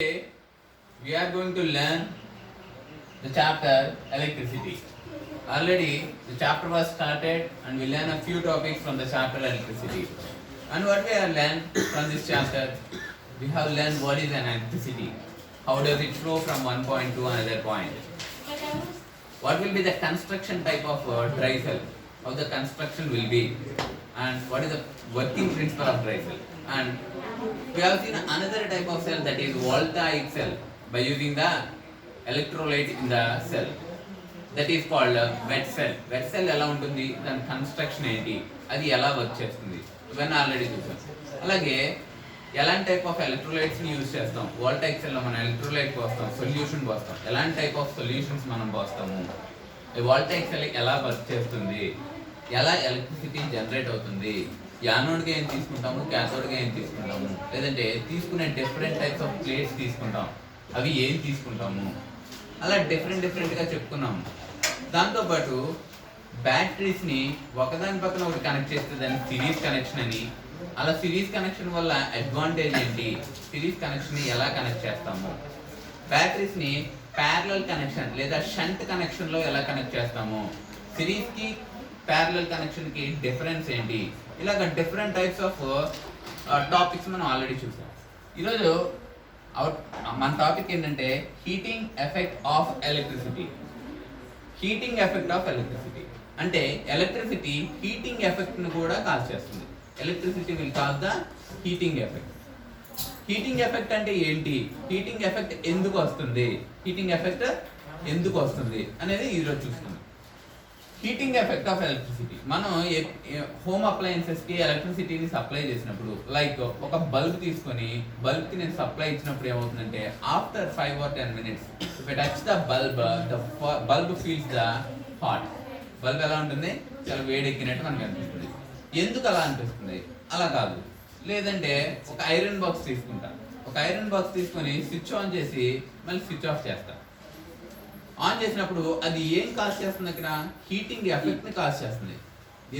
Today we are going to learn the chapter electricity. Already the chapter was started and we learn a few topics from the chapter electricity. And what we have learned from this chapter, we have learned what is an electricity, how does it flow from one point to another point, what will be the construction type of dry cell, how the construction will be, and what is the working principle of dry cell. And we have seen another type of cell, that is voltaic cell, by using the electrolyte in the cell, that is called wet cell. Wet cell ఎలా ఉంటుంది, దాని construction ఏంటి, అది ఎలా work చేస్తుంది, ఇవన్నీ already చూసాం. అలాగే ఎలాంటి టైప్ ఆఫ్ ఎలక్ట్రోలైట్స్ని యూజ్ చేస్తాం, వోల్టాయిక్ సెల్లో మనం ఎలక్ట్రోలైట్ పోస్తాం, సొల్యూషన్ పోస్తాం, ఎలాంటి టైప్ ఆఫ్ సొల్యూషన్స్ మనం పోస్తాము, ఈ వోల్టాయిక్ సెల్ ఎలా వర్క్ చేస్తుంది, ఎలా ఎలక్ట్రిసిటీ జనరేట్ అవుతుంది, యానోడ్గా ఏం తీసుకుంటాము, క్యాథోడ్గా ఏం తీసుకుంటాము, లేదంటే తీసుకునే డిఫరెంట్ టైప్స్ ఆఫ్ ప్లేట్స్ తీసుకుంటాం, అవి ఏం తీసుకుంటాము, అలా డిఫరెంట్గా చెప్పుకున్నాము. దాంతోపాటు బ్యాటరీస్ని ఒకదాని పక్కన ఒకటి కనెక్ట్ చేస్తే దాన్ని సిరీస్ కనెక్షన్ అని, అలా సిరీస్ కనెక్షన్ వల్ల అడ్వాంటేజ్ ఏంటి, సిరీస్ కనెక్షన్ని ఎలా కనెక్ట్ చేస్తాము, బ్యాటరీస్ని ప్యారలల్ కనెక్షన్ లేదా షంట్ కనెక్షన్లో ఎలా కనెక్ట్ చేస్తాము, సిరీస్కి ప్యారలల్ కనెక్షన్కి డిఫరెన్స్ ఏంటి, ఇలాగ డిఫరెంట్ టైప్స్ ఆఫ్ టాపిక్స్ మనం ఆల్రెడీ చూసాం. ఈరోజు మన టాపిక్ ఏంటంటే heating effect of electricity. Heating effect of electricity అంటే ఎలక్ట్రిసిటీ హీటింగ్ ఎఫెక్ట్ని కూడా కాజ్ చేస్తుంది. Electricity will cause the heating effect. Heating effect అంటే ఏంటి, హీటింగ్ ఎఫెక్ట్ ఎందుకు వస్తుంది, హీటింగ్ ఎఫెక్ట్ ఎందుకు వస్తుంది అనేది ఈరోజు చూస్తున్నాం. హీటింగ్ ఎఫెక్ట్ ఆఫ్ ఎలక్ట్రిసిటీ, మనం హోమ్ అప్లయన్సెస్కి ఎలక్ట్రిసిటీని సప్లై చేసినప్పుడు, లైక్ ఒక బల్బ్ తీసుకొని బల్బ్కి నేను సప్లై ఇచ్చినప్పుడు ఏమవుతుందంటే after 5 or 10 minutes if I touch the bulb feels the hot. Bulb ఎలా ఉంటుంది, చాలా వేడెక్కినట్టు మనకు అనిపిస్తుంది. ఎందుకు అలా అనిపిస్తుంది, అలా కాదు. లేదంటే ఒక ఐరన్ బాక్స్ తీసుకుంటా, ఒక ఐరన్ బాక్స్ తీసుకొని స్విచ్ ఆన్ చేసి మళ్ళీ స్విచ్ ఆఫ్ చేస్తా. ఆన్ చేసినప్పుడు అది ఏం కాజ్ చేస్తుంది, అక్కడ హీటింగ్ ఎఫెక్ట్ని కాజ్ చేస్తుంది.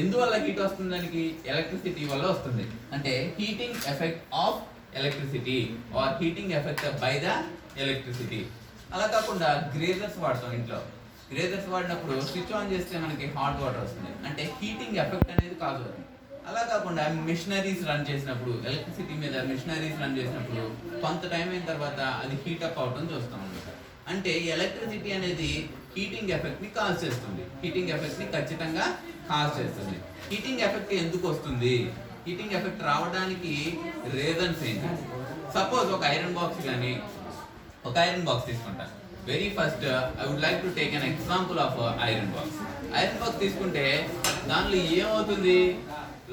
ఎందువల్ల హీట్ వస్తుంది, దానికి ఎలక్ట్రిసిటీ వల్ల వస్తుంది. అంటే heating effect of electricity or heating effect by the electricity. అలా కాకుండా గ్రేజర్స్ వాడతాం ఇంట్లో, గ్రేజర్స్ వాడినప్పుడు స్విచ్ ఆన్ చేస్తే మనకి హాట్ వాటర్ వస్తుంది, అంటే హీటింగ్ ఎఫెక్ట్ అనేది కాజ్ అవుతుంది. అలా కాకుండా మిషనరీస్ రన్ చేసినప్పుడు, ఎలక్ట్రిసిటీ మీద మిషనరీస్ రన్ చేసినప్పుడు కొంత టైం అయిన తర్వాత అది హీటప్ అవడం చూస్తాం అన్నమాట. అంటే ఎలక్ట్రిసిటీ అనేది హీటింగ్ ఎఫెక్ట్ని కాజ్ చేస్తుంది, హీటింగ్ ఎఫెక్ట్ని ఖచ్చితంగా కాజ్ చేస్తుంది. హీటింగ్ ఎఫెక్ట్ ఎందుకు వస్తుంది, హీటింగ్ ఎఫెక్ట్ రావడానికి రీజన్స్ ఏంటి. సపోజ్ ఒక ఐరన్ బాక్స్ కానీ, ఒక ఐరన్ బాక్స్ తీసుకుంటా. Very first I would like to take an example of iron box. Iron box తీసుకుంటే దానిలో ఏమవుతుంది,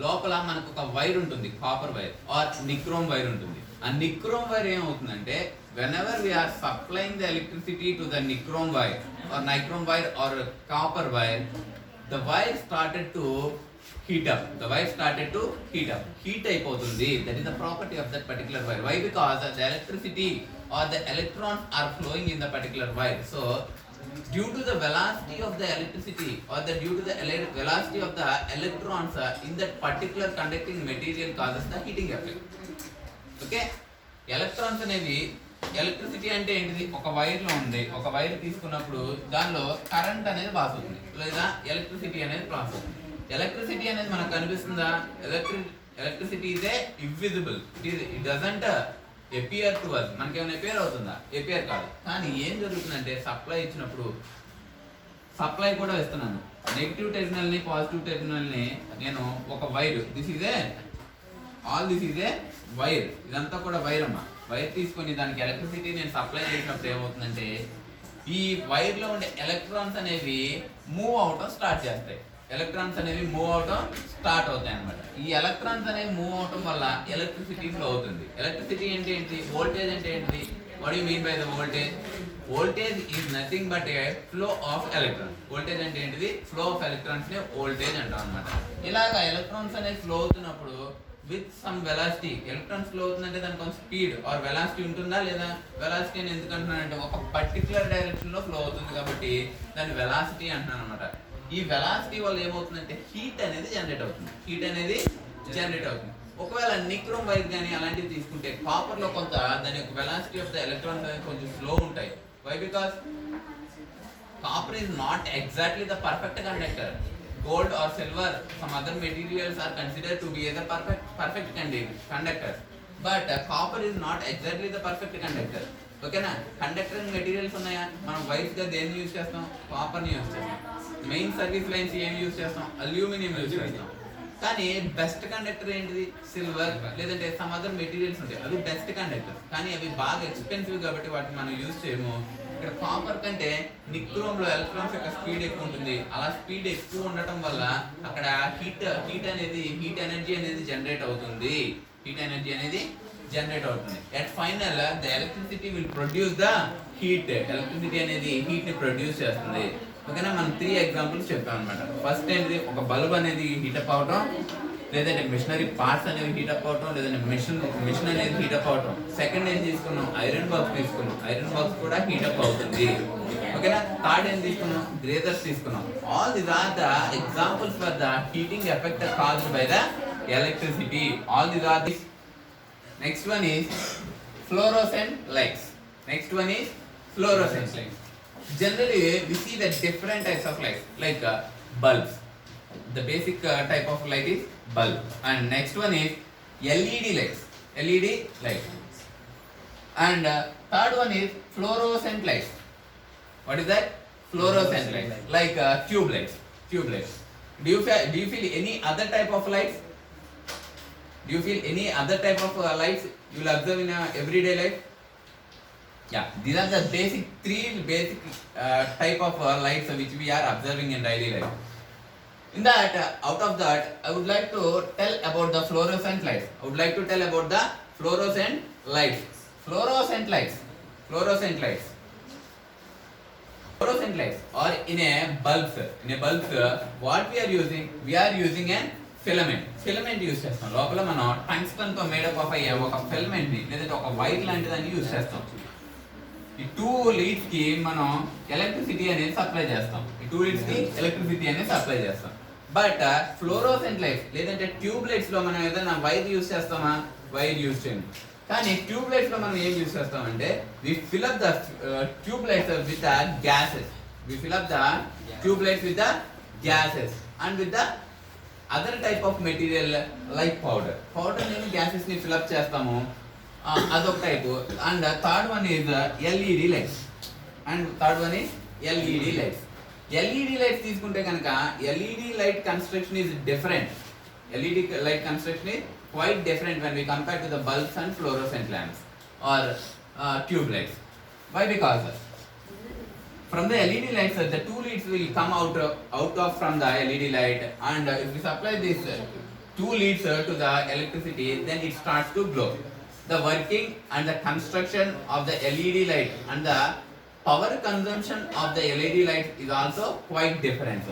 లోపల మనకు ఒక వైర్ ఉంటుంది, copper wire or nichrome wire ఉంటుంది. ఆ నిక్రోమ్ వైర్ ఏమవుతుందంటే whenever we are supplying the electricity to the nichrome wire or copper wire, the wire started to heat up. Heat అయిపోతుంది. That is the property of that particular wire. Why? Because the electricity or the electrons are flowing in the particular wire. So due to the velocity of the electricity or due to the velocity of the electrons in that particular conducting material causes the heating effect. Okay, electrons అనేవి, electricity అంటే ఏంటిది, ఒక వైర్లో ఉంది, ఒక wire తీసుకున్నప్పుడు దానిలో current అనేది pass అవుతుంది, లేదా ఎలక్ట్రిసిటీ అనేది పాస్ అవుతుంది. ఎలక్ట్రిసిటీ అనేది మనకు కనిపిస్తుందా, electricity is a invisible, it doesn't appear to us. మనకి ఏమైనా అపియర్ అవుతుందా, అపియర్ కాదు. కానీ ఏం జరుగుతుందంటే సప్లై ఇచ్చినప్పుడు, సప్లై కూడా ఇస్తున్నాను, నెగిటివ్ టెర్మినల్ని పాజిటివ్ టెర్మినల్ని నేను ఒక wire, this is a wire, ఇదంతా కూడా వైర్ అమ్మా. వైర్ తీసుకొని దానికి ఎలక్ట్రిసిటీ నేను సప్లై చేసినప్పుడు ఏమవుతుందంటే ఈ వైర్లో ఉండే ఎలక్ట్రాన్స్ అనేవి మూవ్ అవటం స్టార్ట్ చేస్తాయి, స్టార్ట్ అవుతాయి అనమాట. ఈ ఎలక్ట్రాన్స్ అనేవి మూవ్ అవటం వల్ల ఎలక్ట్రిసిటీ ఫ్లో అవుతుంది. ఎలక్ట్రిసిటీ అంటే ఏంటి, వోల్టేజ్ అంటే ఏంటి, what you mean by the voltage? Voltage is nothing but A flow of electrons. Voltage అంటే ఏంటిది, ఫ్లో ఆఫ్ ఎలక్ట్రాన్స్ ని వోల్టేజ్ అంటాం అనమాట. ఇలాగా ఎలక్ట్రాన్స్ అనేవి ఫ్లో అవుతున్నప్పుడు with some velocity, electrons flow అవుతుందంటే దానికి కొంచెం స్పీడ్ ఆర్ వెలాసిటీ ఉంటుందా లేదా? వెలాసిటీ అని ఎందుకు అంటున్నానంటే ఒక పర్టికులర్ డైరెక్షన్ లో ఫ్లో అవుతుంది కాబట్టి దాన్ని వెలాసిటీ అంటున్నాను అనమాట. ఈ వెలాసిటీ వల్ల ఏమవుతుందంటే హీట్ అనేది జనరేట్ అవుతుంది. ఒకవేళ నిక్రోమ్ వైర్ కానీ అలాంటివి తీసుకుంటే కాపర్లో కొంత దాని యొక్క వెలాసిటీ ఆఫ్ ద ఎలక్ట్రాన్స్ అనేది కొంచెం స్లో ఉంటాయి. Why? Because copper is not exactly the perfect conductor. Gold or silver, some other materials are considered to be as a perfect conductor, but copper is not exactly the perfect conductor. ఓకేనా? కండక్టరింగ్ materials ఉన్నాయా? మనం white గా దేన్ని use చేస్తాం? Copper ని use చేస్తాం. Main service lines ఏం use చేస్తాం? అల్యూమినియం యూజ్ చేస్తాం. కానీ బెస్ట్ కండక్టర్ ఏంటిది? సిల్వర్ లేదంటే సమ్ అదర్ మెటీరియల్స్ ఉంటాయి, అది బెస్ట్ కండక్టర్. కానీ అవి బాగా ఎక్స్పెన్సివ్ కాబట్టి వాటిని మనం యూజ్ చేయము. ఇక్కడ కాపర్ కంటే నిక్రోమ్ లో ఎలక్ట్రాన్స్ యొక్క స్పీడ్ ఎక్కువ ఉంటుంది. అలా స్పీడ్ ఎక్కువ ఉండటం వల్ల అక్కడ హీట్ ఎనర్జీ అనేది జనరేట్ అవుతుంది. At final the electricity will produce the heat. Electricity అనేది హీట్ ని ప్రొడ్యూస్ చేస్తుంది. ఓకేనా? మనం 3 ఎగ్జాంపుల్స్ చెప్పాం అనమాట. ఫస్ట్ ఏంటి? ఒక బల్బ్ అనేది హీటప్ అవటం, లేదంటే మిషనరీ పార్ట్స్ అనేవి హీటప్ అవటం, లేదంటే మిషన్ అనేది హీటప్ అవటం. సెకండ్ ఏం తీసుకున్నాం? ఐరన్ బాక్స్ తీసుకున్నాం. ఐరన్ బాక్స్ కూడా హీటప్ అవుతుంది. ఓకేనా? థర్డ్ ఏం తీసుకున్నాం? గ్రేజర్స్ తీసుకున్నాం. All these are the examples for the heating effect caused by the electricity. All these are the. Next one is fluorescent lights. Generally we see the different types of lights like bulbs. The basic type of light is bulb, and next one is LED lights. And third one is fluorescent lights. What is that? Fluorescent lights like tube lights. Do you feel any other type of lights? Do you feel any other type of lights you will observe in everyday life? Yeah, these are the three basic type of lights which we are observing in daily life. In that, out of that, I would like to tell about the fluorescent lights. Fluorescent lights are in a bulbs. What we are using an filament use చేస్తాం. లోపల మనం tungsten తో made up of అయ్యే ఒక filament ని లేదంటే ఒక wire లాంటి దాన్ని యూజ్ చేస్తాం. ఈ 2 లీడ్స్ కి మనం ఎలక్ట్రిసిటీ అనేది సప్లై చేస్తాం. బట్ ఫ్లోరోసెంట్ లైట్స్ లేదంటే ట్యూబ్ లైట్స్ లో మనం ఏదైనా వైర్ యూజ్ చేస్తామా? వైర్ యూజ్ చేయం. కానీ ట్యూబ్ లైట్స్ లో మనం ఏం యూజ్ చేస్తామంటే we fill up the tube lights with the gases and with the other type of material like powder నేను గ్యాసెస్ ని ఫిల్ అప్ చేస్తాము. అదొక type. And third one is LED lights. LED lights తీసుకుంటే కనుక LED light construction is different. Quite different when we compare to the bulbs and fluorescent lamps or tube lights. Why? Because from the LED lights the 2 leads will come out of from the LED light, and if we supply these 2 leads to the electricity, then it starts to glow. The working and the construction of the LED light and the power consumption of the LED light is also quite different.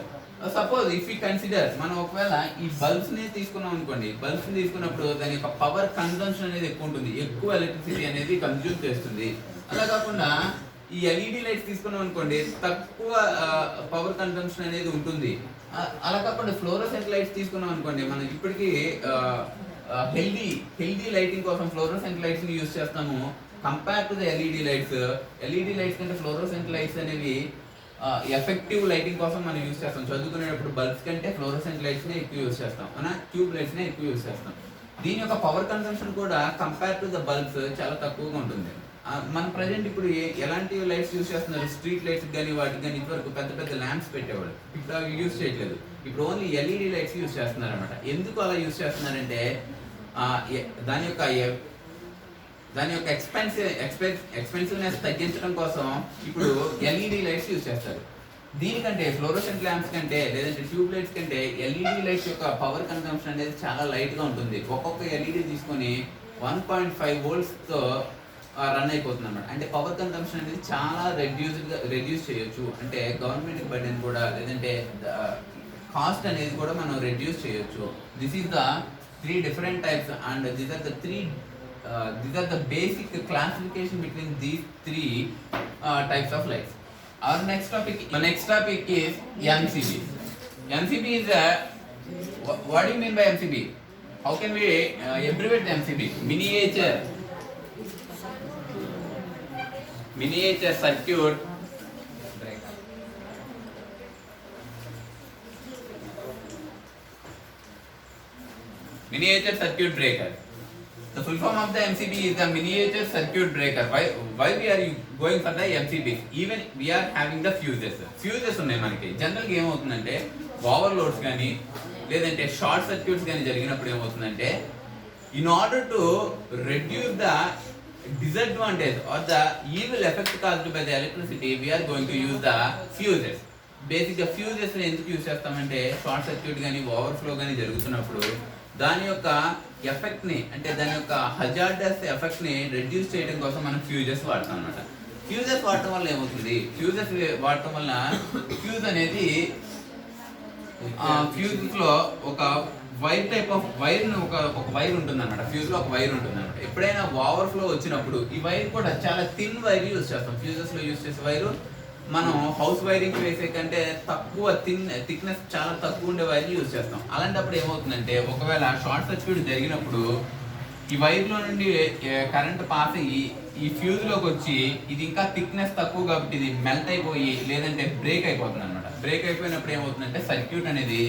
Suppose if we consider మనం ఒకవేళ ఈ bulbs ని తీసుకున్నాం అనుకోండి, bulbs ని తీసుకున్నప్పుడు దాని యొక్క పవర్ కన్సంప్షన్ అనేది ఎక్కువ ఉంటుంది, ఎక్కువ ఎలక్ట్రిసిటీ అనేది కన్జ్యూమ్ చేస్తుంది. అలా కాకుండా ఈ ఎల్ఈడి లైట్స్ తీసుకున్నాం అనుకోండి, తక్కువ పవర్ కన్సంప్షన్ అనేది ఉంటుంది. అలా కాకుండా ఫ్లోరోసెంట్ లైట్స్ తీసుకున్నాం అనుకోండి, మనం ఇప్పటికీ హెల్దీ లైటింగ్ కోసం ఫ్లోరోసెంట్ లైట్స్ ని యూజ్ చేస్తాము compare to the LED lights కంటే ఫ్లోరోసెంట్ లైట్స్ అనేవి ఎఫెక్టివ్ లైటింగ్ కోసం మనం యూజ్ చేస్తాం. చదువుకునేటప్పుడు బల్బ్స్ కంటే ఫ్లోరోసెంట్ లైట్స్ నే ఎక్కువ యూజ్ చేస్తాం, ట్యూబ్ లైట్స్ నే ఎక్కువ యూజ్ చేస్తాం. దీని యొక్క పవర్ కన్సంప్షన్ కూడా కంపేర్ టు ద బల్బ్స్ చాలా తక్కువగా ఉంటుంది. మన ప్రజెంట్ ఇప్పుడు ఎలాంటి లైట్స్ యూజ్ చేస్తున్నారు? స్ట్రీట్ లైట్స్ కానీ వాటికి కానీ ఇదివరకు పెద్ద పెద్ద ల్యాంప్స్ పెట్టేవాళ్ళు, ఇప్పుడు అవి యూజ్ చేయట్లేదు. ఇప్పుడు ఓన్లీ ఎల్ఈడి లైట్స్ యూజ్ చేస్తున్నారు అనమాట. ఎందుకు అలా యూజ్ చేస్తున్నారంటే దాని యొక్క ఎక్స్పెన్సివ్నెస్ తగ్గించడం కోసం ఇప్పుడు ఎల్ఈడి లైట్స్ యూజ్ చేస్తారు. దీనికంటే ఫ్లోరోసెంట్ ల్యాంప్స్ కంటే లేదంటే ట్యూబ్ లైట్స్ కంటే ఎల్ఈడి లైట్స్ యొక్క పవర్ కన్సంప్షన్ అనేది చాలా లైట్ గా ఉంటుంది. ఒక్కొక్క ఎల్ఈడి తీసుకొని 1.5 volts తో రన్ అయిపోతుంది అనమాట. అంటే పవర్ కన్సంప్షన్ అనేది చాలా రెడ్యూస్ చేయొచ్చు. అంటే గవర్నమెంట్ బడ్జెట్ కూడా లేదంటే కాస్ట్ అనేది కూడా మనం రెడ్యూస్ చేయొచ్చు. This is the 3 different types, and these are the basic classification between these 3 types of lights. Our next topic is MCB. MCB is what do you mean by MCB? how can we abbreviate the MCB? Miniature circuit breaker. The full form of the MCB is the miniature circuit breaker. Why we are going for the MCB? Even we are having the fuses. Fuses ఉన్నాయి మనకి. General గా ఏమవుతుందంటే overloads కానీ లేదంటే short circuits కానీ జరిగినప్పుడు ఏమవుతుందంటే in order to reduce the disadvantage or the evil effect caused by the electricity, we are going to use the fuses. Basic గా ఫ్యూజెస్ ఎందుకు యూజ్ చేస్తామంటే షార్ట్ సర్క్యూట్ కానీ ఓవర్ఫ్లో కానీ జరుగుతున్నప్పుడు దాని యొక్క ఎఫెక్ట్ ని అంటే దాని యొక్క హజార్డస్ ఎఫెక్ట్ ని రెడ్యూస్ చేయడం కోసం మనం ఫ్యూజెస్ వాడతాం అన్నమాట. ఫ్యూజెస్ వాడటం వల్ల ఏమవుతుంది, ఫ్యూజెస్ వాడటం వల్ల ఫ్యూజ్ అనేది ఫ్యూజ్ లో ఒక వైర్ టైప్ ఆఫ్ వైర్ ఒక వైర్ ఉంటుంది అనమాట. ఫ్యూజ్ లో ఒక వైర్ ఉంటుంది అనమాట. ఎప్పుడైనా ఓవర్ఫ్లో వచ్చినప్పుడు ఈ వైర్ కూడా చాలా థిన్ వైర్ యూజ్ చేస్తాం. ఫ్యూజెస్ లో యూజ్ చేసే వైరు మనం హౌస్ వైరింగ్ వేసే కంటే తక్కువ థిక్నెస్ చాలా తక్కువ ఉండే వైర్ యూజ్ చేస్తాం. అలాంటప్పుడు ఏమవుతుందంటే ఒకవేళ షార్ట్ సర్క్యూట్ జరిగినప్పుడు ఈ వైర్ లో నుండి కరెంట్ పాస్ అయ్యి ఈ ఫ్యూజ్ లోకి వచ్చి ఇది ఇంకా థిక్నెస్ తక్కువ కాబట్టి ఇది మెల్ట్ అయిపోయి లేదంటే బ్రేక్ అయిపోతుంది అనమాట. బ్రేక్ అయిపోయినప్పుడు ఏమవుతుందంటే సర్క్యూట్ అనేది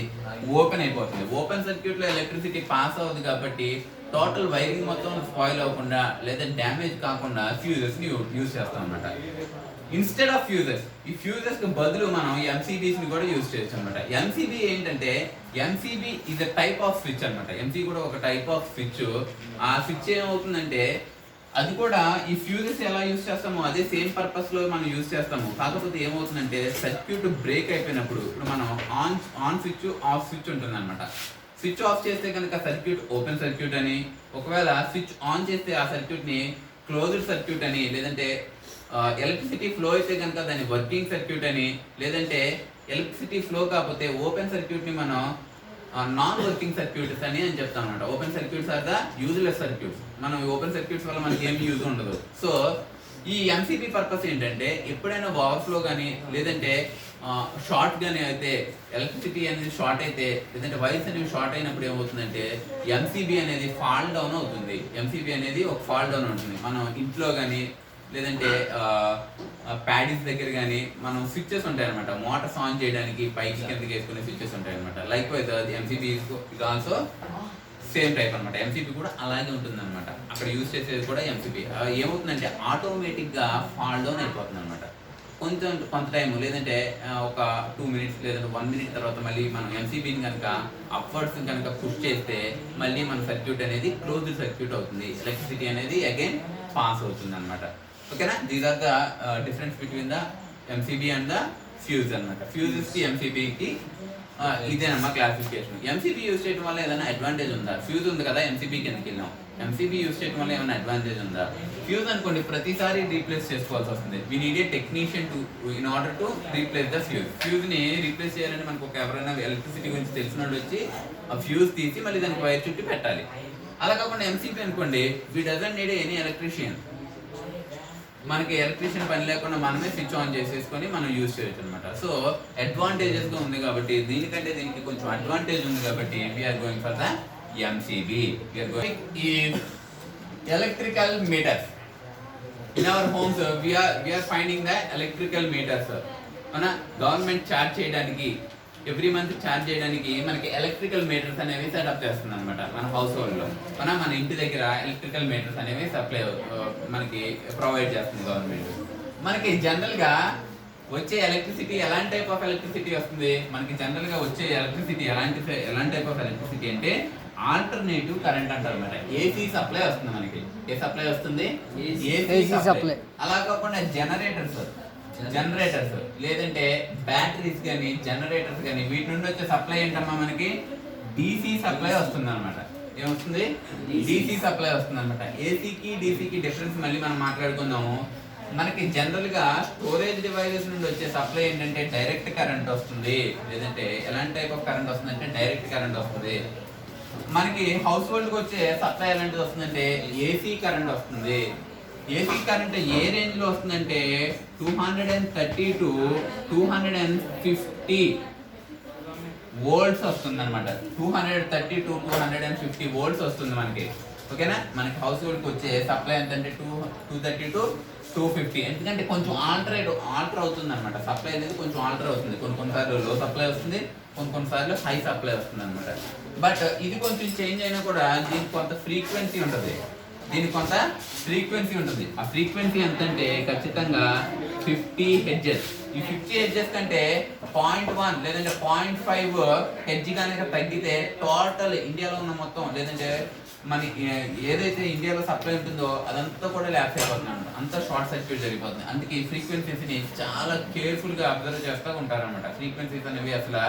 ఓపెన్ అయిపోతుంది. ఓపెన్ సర్క్యూట్ లో ఎలక్ట్రిసిటీ పాస్ అవుతుంది కాబట్టి టోటల్ వైరింగ్ మొత్తం స్పాయిల్ అవ్వకుండా లేదా డ్యామేజ్ కాకుండా ఫ్యూజెస్ ని యూజ్ చేస్తాం అనమాట. ఇన్స్టెడ్ ఆఫ్ ఫ్యూజెస్, ఈ ఫ్యూజెస్ కి బదులు మనం ఎంసీబీస్ ని కూడా యూజ్ చేయొచ్చు అనమాట. ఎంసీబీ ఏంటంటే MCB is a type off switch అనమాట. ఎంసీ కూడా ఒక టైప్ ఆఫ్ స్విచ్. ఆ స్విచ్ ఏమవుతుందంటే అది కూడా ఈ ఫ్యూజెస్ ఎలా యూజ్ చేస్తామో అదే సేమ్ పర్పస్ లో మనం యూజ్ చేస్తాము. కాకపోతే ఏమవుతుందంటే సర్క్యూట్ బ్రేక్ అయిపోయినప్పుడు ఇప్పుడు మనం ఆన్ స్విచ్ ఆఫ్ స్విచ్ ఉంటుంది అనమాట. స్విచ్ ఆఫ్ చేస్తే కనుక సర్క్యూట్ ఓపెన్ సర్క్యూట్ అని, ఒకవేళ స్విచ్ ఆన్ చేస్తే ఆ సర్క్యూట్ ని క్లోజ్డ్ సర్క్యూట్ అని, లేదంటే ఎలక్ట్రిసిటీ ఫ్లో అయితే కనుక దాన్ని వర్కింగ్ సర్క్యూట్ అని, లేదంటే ఎలక్ట్రిసిటీ ఫ్లో కాకపోతే ఓపెన్ సర్క్యూట్ ని మనం నాన్ వర్కింగ్ సర్క్యూట్స్ అని చెప్తాం అనమాట. Open circuits are the useless circuits. మనం ఓపెన్ సర్క్యూట్స్ వల్ల మనకి ఏమి యూజ్ ఉండదు. సో ఈ ఎంసీబీ పర్పస్ ఏంటంటే ఎప్పుడైనా ఓవర్ఫ్లో కానీ లేదంటే షార్ట్ గానీ అయితే ఎలక్ట్రిసిటీ అనేది షార్ట్ అయితే లేదంటే వైర్స్ అనేవి షార్ట్ అయినప్పుడు ఏమవుతుందంటే ఎంసీబీ అనేది ఫాల్ డౌన్ అవుతుంది. ఎంసీబీ అనేది ఒక ఫాల్ డౌన్ ఉంటుంది. మనం ఇంట్లో కానీ లేదంటే ప్యాడీస్ దగ్గర కానీ మనం స్విచ్చెస్ ఉంటాయి అనమాట. మోటార్స్ ఆన్ చేయడానికి పైకి కిందకి వేసుకునే స్విచ్చెస్ ఉంటాయి అనమాట. Like wise MCB is also same type అనమాట. ఎంసీబీ కూడా అలాగే ఉంటుంది అనమాట. అక్కడ యూజ్ చేసేది కూడా ఎంసీబీ. ఏమవుతుందంటే ఆటోమేటిక్ గా ఫాల్ డౌన్ అయిపోతుంది అనమాట. కొంత టైం లేదంటే ఒక 2 minutes లేదంటే 1 minute తర్వాత మళ్ళీ మనం ఎంసీబీని కనుక అప్వర్డ్స్ కనుక పుష్ చేస్తే మళ్ళీ మన సర్క్యూట్ అనేది క్లోజ్డ్ సర్క్యూట్ అవుతుంది. ఎలక్ట్రిసిటీ అనేది అగైన్ పాస్ అవుతుంది అనమాట. ఓకేనా, these are the difference between the MCB and the fuse అనమాట. ఫ్యూజెస్ కి ఎంసీబీకి ఇదేనమ్మా క్లాసిఫికేషన్. ఎంసీబీ యూజ్ చేయడం వల్ల ఏదైనా అడ్వాంటేజ్ ఉందా? ఫ్యూజ్ ఉంది కదా, ఎంసీబీకి ఎందుకు వెళ్ళాం? ఎంసీబీ యూజ్ చేయడం వల్ల ఏమైనా అడ్వాంటేజ్ ఉందా? ఫ్యూజ్ అనుకోండి ప్రతిసారి రీప్లేస్ చేసుకోవాల్సి వస్తుంది. We need a technician to in order to replace the fuse. Fuse ని రీప్లేస్ చేయాలంటే మనకు ఒక ఎవరైనా ఎలక్ట్రిసిటీ గురించి తెలిసిన వాళ్ళు వచ్చి ఆ ఫ్యూజ్ తీసి మళ్ళీ దానికి వైర్ చుట్టి పెట్టాలి. అలా కాకుండా ఎంసీబీ అనుకోండి, we doesn't need any electrician. మనకి ఎలక్ట్రీషియన్ పని లేకుండా మనమే స్విచ్ ఆన్ చేసేసుకొని మనం యూజ్ చేయొచ్చు అనమాట. సో అడ్వాంటేజెస్ గా ఉంది కాబట్టి దీనికంటే దీనికి కొంచెం అడ్వాంటేజ్ ఉంది కాబట్టి we are going for the MCB. We are going ఈ electrical meters in our homes. We are finding the electrical meters. మన గవర్నమెంట్ ఛార్జ్ చేయడానికి ఎవ్రీ మంత్ ఛార్జ్ చేయడానికి మనకి ఎలక్ట్రికల్ మీటర్స్ అనేవి సెటప్ చేస్తుంది అనమాట. మన హౌస్ హోల్డ్ లో మన ఇంటి దగ్గర ఎలక్ట్రికల్ మీటర్స్ అనేవి సప్లై మనకి ప్రొవైడ్ చేస్తుంది గవర్నమెంట్. మనకి జనరల్ గా వచ్చే ఎలక్ట్రిసిటీ ఎలాంటి టైప్ ఆఫ్ ఎలక్ట్రిసిటీ వస్తుంది? మనకి జనరల్ గా వచ్చే ఎలక్ట్రిసిటీ ఎలాంటి టైప్ ఆఫ్ ఎలక్ట్రిసిటీ అంటే ఆల్టర్నేటివ్ కరెంట్ అంటారు అనమాట. ఏసీ సప్లై వస్తుంది మనకి. ఏ సప్లై వస్తుంది? AC supply. అలా కాకుండా జనరేటర్స్ లేదంటే బ్యాటరీస్ కానీ జనరేటర్స్ కానీ వీటి నుండి వచ్చే సప్లై ఏంటమ్మా మనకి డీసీ సప్లై వస్తుంది అనమాట. ఏమొస్తుంది? డీసీ సప్లై వస్తుంది అనమాట. ఏసీకి డీసీకి డిఫరెన్స్ మళ్ళీ మనం మాట్లాడుకుందాము. మనకి జనరల్ గా స్టోరేజ్ డివైసెస్ నుండి వచ్చే సప్లై ఏంటంటే డైరెక్ట్ కరెంట్ వస్తుంది. లేదంటే ఎలాంటి టైప్ ఆఫ్ కరెంట్ వస్తుంది అంటే డైరెక్ట్ కరెంట్ వస్తుంది. మనకి హౌస్ హోల్డ్ కి వచ్చే సప్లై ఎలాంటిది వస్తుందంటే ఏసీ కరెంట్ వస్తుంది. ఏసీ కరెంట్ ఏ రేంజ్ లో వస్తుందంటే 230 to 250 వోల్ట్స్ వస్తుంది అనమాట. 230 to 250 వోల్ట్స్ వస్తుంది మనకి. ఓకేనా, మనకి హౌస్ హోల్డ్కి వచ్చే సప్లై ఎంత అంటే 230 to 250. ఎందుకంటే కొంచెం ఆల్టర్ అవుతుంది అనమాట. సప్లై అనేది కొంచెం ఆల్టర్ అవుతుంది. కొన్నిసార్లు లో సప్లై వస్తుంది, కొన్నిసార్లు హై సప్లై వస్తుంది అనమాట. బట్ ఇది కొంచెం చేంజ్ అయినా కూడా దీనికి కొంత ఫ్రీక్వెన్సీ ఉంటుంది. ఆ ఫ్రీక్వెన్సీ ఎంత అంటే ఖచ్చితంగా 50 హెడ్జెస్. ఈ 50 హెడ్జెస్ కంటే 0.1 లేదంటే 0.5 హెడ్జ్ కనుక తగ్గితే టోటల్ ఇండియాలో ఉన్న మొత్తం లేదంటే మన ఏదైతే ఇండియాలో సప్లై ఉంటుందో అదంతా కూడా ల్యాప్స్ అయిపోతుంది అనమాట. అంతా షార్ట్ సర్క్యూట్ జరిగిపోతుంది. అందుకే ఈ ఫ్రీక్వెన్సీస్ని చాలా కేర్ఫుల్గా అబ్జర్వ్ చేస్తూ ఉంటారనమాట. ఫ్రీక్వెన్సీస్ అనేవి అసలు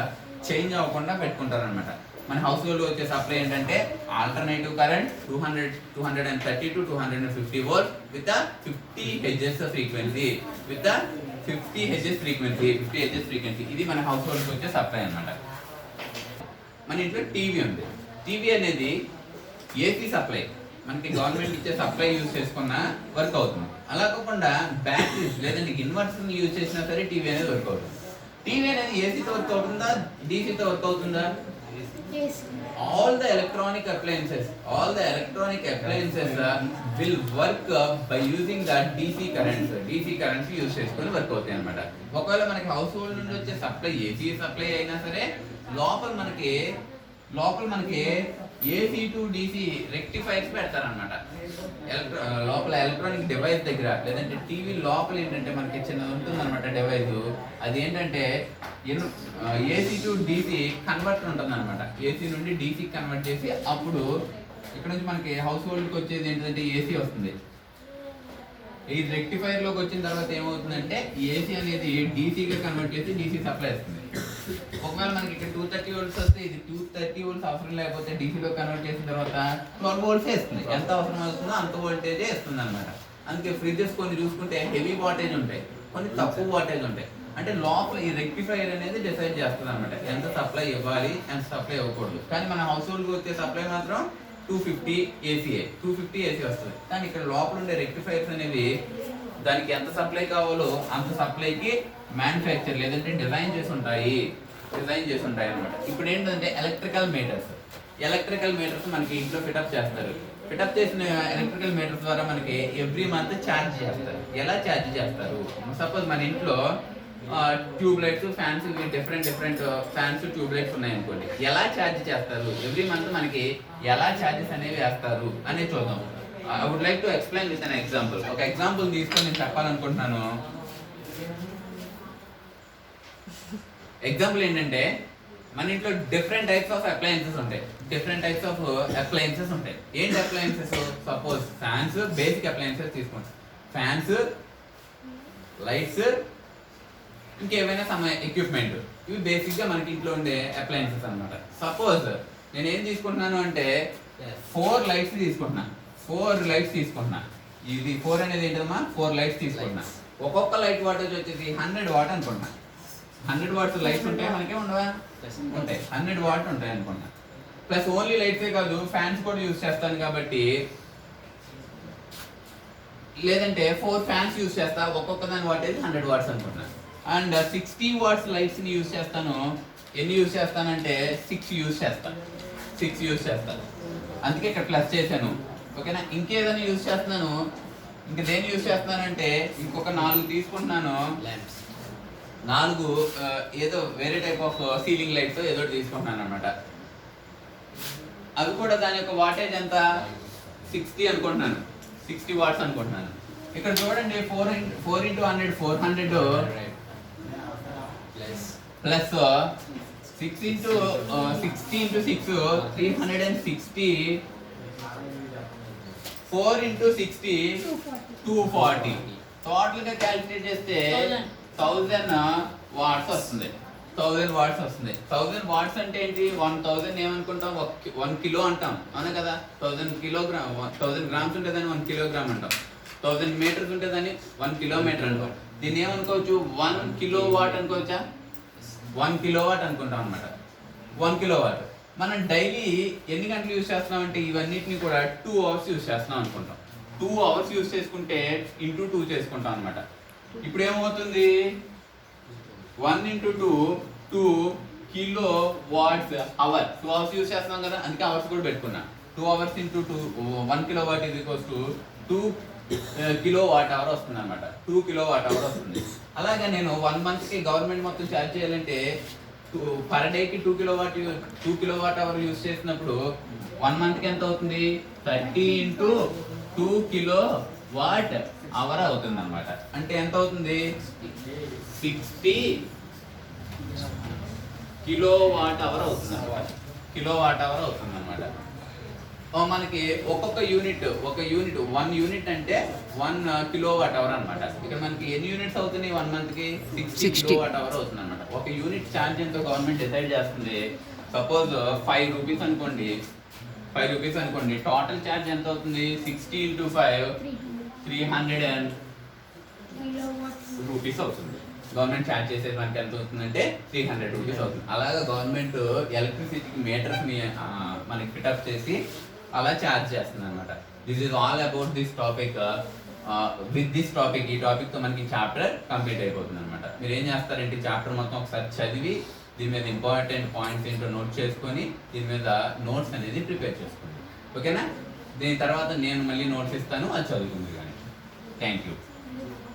చేంజ్ అవ్వకుండా పెట్టుకుంటారనమాట. మన హౌస్ హోల్డ్ వచ్చే సప్లై ఏంటంటే alternative current 230 to 250 volt with 50 hedges frequency. 50 hedges frequency ఇది మన హౌస్ హోల్డ్కి వచ్చే సప్లై అనమాట. మన ఇంట్లో టీవీ ఉంది. టీవీ అనేది ఏసీ సప్లై, మనకి గవర్నమెంట్ ఇచ్చే సప్లై యూజ్ చేసుకున్న వర్క్ అవుతుంది. అలా కాకుండా బ్యాటరీస్ లేదంటే ఇన్వర్టర్ని యూజ్ చేసినా సరే టీవీ అనేది వర్క్ అవుతుంది. టీవీ అనేది ఏసీతో వర్క్ అవుతుందా, డీసీతో వర్క్ అవుతుందా? All the electronic appliances will work by using the DC currents use చేసుకొని వర్క్ అవుతాయి అనమాట. ఒకవేళ మనకి హౌస్ హోల్డ్ నుండి వచ్చే సప్లై ఏసీ సప్లై అయినా సరే లోపల మనకి ఏసీ టు డీసీ రెక్టిఫైర్స్ పెడతారనమాట. లోపల ఎలక్ట్రానిక్ డివైస్ దగ్గర లేదంటే టీవీ లోపల ఏంటంటే మనకి చిన్నది ఉంటుంది అనమాట డివైస్. అది ఏంటంటే ఏసీ టు డీసీ కన్వర్టర్ ఉంటుంది అనమాట. ఏసీ నుండి డీసీ కన్వర్ట్ చేసి అప్పుడు ఇక్కడ నుంచి మనకి హౌస్ హోల్డ్కి వచ్చేది ఏంటంటే ఏసీ వస్తుంది. ఈ రెక్టిఫైర్ లోకి వచ్చిన తర్వాత ఏమవుతుందంటే ఏసీ అనేది డీసీగా కన్వర్ట్ చేసి డీసీ సప్లై వస్తుంది. ఒకవేళ మనకి ఇక్కడ 230 వోల్ట్స్ వస్తే ఇది 230 వోల్ట్స్ అవసరం లేకపోతే డీసీలో కన్వర్ట్ చేసిన తర్వాత 12 వోల్ట్స్ వేస్తుంది. ఎంత అవసరం అవుతుందో అంత వోల్టేజే ఇస్తుంది అనమాట. అందుకే ఫ్రిడ్జెస్ కొన్ని చూసుకుంటే హెవీ వాటేజ్ ఉంటాయి, కొన్ని తక్కువ వాటేజ్ ఉంటాయి. అంటే లోపల ఈ రెక్టిఫైర్ అనేది డిసైడ్ చేస్తుంది అనమాట ఎంత సప్లై ఇవ్వాలి, ఎంత సప్లై ఇవ్వకూడదు. కానీ మన హౌస్ హోల్డ్కి వచ్చే సప్లై మాత్రం 250 ఏసీ వస్తుంది. కానీ ఇక్కడ లోపల ఉండే రెక్టిఫైర్స్ అనేవి దానికి ఎంత సప్లై కావాలో అంత సప్లైకి మ్యానుఫ్యాక్చర్ లేదంటే డిజైన్ చేసి ఉంటాయి అనమాట. ఇప్పుడు ఏంటంటే ఎలక్ట్రికల్ మీటర్స్ మనకి ఇంట్లో ఫిటప్ చేస్తారు. ఫిటప్ చేసిన ఎలక్ట్రికల్ మీటర్స్ ద్వారా మనకి ఎవ్రీ మంత్ ఛార్జ్ చేస్తారు. ఎలా ఛార్జ్ చేస్తారు? సపోజ్ మన ఇంట్లో tube lights, fans, different fans, tube lights ఉన్నాయనుకోండి. ఎలా ఛార్జ్ చేస్తారు? ఎవ్రీ మంత్ మనకి ఎలా ఛార్జెస్ అనేవి వేస్తారు అనేది చూద్దాం. I would like to explain with an example. ఒక ఎగ్జాంపుల్ తీసుకొని నేను చెప్పాలనుకుంటున్నాను. ఎగ్జాంపుల్ ఏంటంటే మన ఇంట్లో డిఫరెంట్ టైప్స్ ఆఫ్ అప్లయన్సెస్ ఉంటాయి. ఏంటి appliances? Suppose fans, basic appliances తీసుకోండి. ఫ్యాన్స్, లైట్స్, ఇంకేమైనా ఎక్విప్మెంట్, ఇవి బేసిక్ గా మనకి ఇంట్లో ఉండే అప్లయన్సెస్ అనమాట. సపోజ్ నేను ఏం తీసుకుంటున్నాను అంటే 4 లైట్స్ తీసుకుంటున్నా. ఇది 4 అనేది ఏంటమ్మా? 4 లైట్స్ తీసుకుంటున్నా. ఒక్కొక్క లైట్ వాటేజ్ వచ్చేసి 100 వాట్ అనుకుంటున్నా. 100 వాట్స్ లైట్స్ ఉంటాయి, మనకే ఉండవా? ఉంటాయి. 100 వాట్ ఉంటాయి అనుకుంటా. ప్లస్ ఓన్లీ లైట్సే కాదు, ఫ్యాన్స్ కూడా యూజ్ చేస్తాను కాబట్టి లేదంటే 4 ఫ్యాన్స్ యూజ్ చేస్తా. ఒక్కొక్క దాని వాటేజ్ 100 వాట్స్ అనుకుంటున్నా. అండ్ 60 వాట్స్ లైట్స్ ని యూజ్ చేస్తాను. ఎన్ని యూజ్ చేస్తానంటే 6 యూజ్ చేస్తాను. అందుకే ఇక్కడ ప్లస్ చేశాను. ఓకేనా? ఇంకేదైనా యూజ్ చేస్తున్నాను. ఇంకా దేని యూజ్ చేస్తున్నానంటే ఇంకొక 4 తీసుకుంటున్నాను. 4 ఏదో వేరే టైప్ ఆఫ్ సీలింగ్ లైట్స్ ఏదో తీసుకుంటున్నాను అనమాట. అవి కూడా దాని యొక్క వాటేజ్ ఎంత? 60 అనుకుంటున్నాను. 60 వాట్స్ అనుకుంటున్నాను. ఇక్కడ చూడండి 4 into 100 400 plus 6 into 60 into 6 360, 4 into 60 240. Total గా క్యాలిక్యులేట్ చేస్తే 1000 వాట్స్ వస్తుంది. 1000 వాట్స్ అంటే ఏంటి? 1000 ఏమనుకుంటాం? 1 కిలో అంటాం, అవునా కదా? 1000 గ్రామ్స్ ఉంటే దాన్ని 1 కిలోగ్రామ్ అంటాం. 1000 మీటర్స్ ఉంటే దాన్ని 1 కిలోమీటర్ అంటాం. దీన్ని ఏమనుకోవచ్చు? 1 కిలో వాట్ అనుకోవచ్చా? 1 కిలోవాట్ అనుకుంటాం అనమాట. 1 కిలోవాట్ మనం డైలీ ఎన్ని గంటలు యూజ్ చేస్తున్నాం అంటే ఇవన్నిటిని కూడా 2 అవర్స్ యూజ్ చేస్తున్నాం అనుకుంటాం. 2 అవర్స్ యూజ్ చేసుకుంటే ఇంటూ 2 చేసుకుంటాం అనమాట. ఇప్పుడు ఏమవుతుంది? 1 into 2 2 kilowatts hour 2 hours use చేస్తున్నాం కదా, అందుకే అవర్స్ కూడా పెట్టుకున్నా. 2 hours into 1 kilowatt is equals to 2 kilowatt hour వస్తుంది అనమాట. 2 కిలో వాట్ అవర్ వస్తుంది. అలాగే నేను 1 మంత్కి గవర్నమెంట్ మొత్తం ఛార్జ్ చేయాలంటే పర్ డేకి 2 కిలో వాట్ అవర్ యూస్ చేసినప్పుడు 1 మంత్కి ఎంత అవుతుంది? 30 ఇంటూ 2 కిలో వాట్ అవర్ అవుతుంది అనమాట. అంటే ఎంత అవుతుంది? 60 కిలో వాట్ అవర్ అవుతుంది అనమాట. కిలో వాట్ అవర్ అవుతుంది అనమాట. మనకి ఒక్కొక్క యూనిట్ 1 యూనిట్ అంటే 1 కిలో వాట్ అవర్ అనమాట. ఇక్కడ మనకి ఎన్ని యూనిట్స్ అవుతున్నాయి 1 మంత్కి? 60 కిలో వాట్ అవర్ అవుతుంది అనమాట. ఒక యూనిట్ ఛార్జ్ ఎంతో గవర్నమెంట్ డిసైడ్ చేస్తుంది. సపోజ్ 5 రూపీస్ అనుకోండి, 5 రూపీస్ అనుకోండి. టోటల్ ఛార్జ్ ఎంత అవుతుంది? 60 ఇంటూ 5 300 రూపీస్ అవుతుంది. గవర్నమెంట్ ఛార్జ్ చేసేది మనకి ఎంత అవుతుందంటే 300 రూపీస్ అవుతుంది. అలాగా గవర్నమెంట్ ఎలక్ట్రిసిటీకి మీటర్స్ని మనకి ఫిటప్ చేసి అలా ఛార్జ్ చేస్తుంది అనమాట. This is all about this topic. With this topic, ఈ టాపిక్తో మనకి చాప్టర్ కంప్లీట్ అయిపోతుంది అనమాట. మీరు ఏం చేస్తారంటే చాప్టర్ మొత్తం ఒకసారి చదివి దీని మీద ఇంపార్టెంట్ పాయింట్స్ ఏంటో నోట్ చేసుకొని దీని మీద నోట్స్ అనేది ప్రిపేర్ చేసుకోండి. ఓకేనా? దీని తర్వాత నేను మళ్ళీ నోట్స్ ఇస్తాను, అది చదువుకుంది కానీ. Thank you.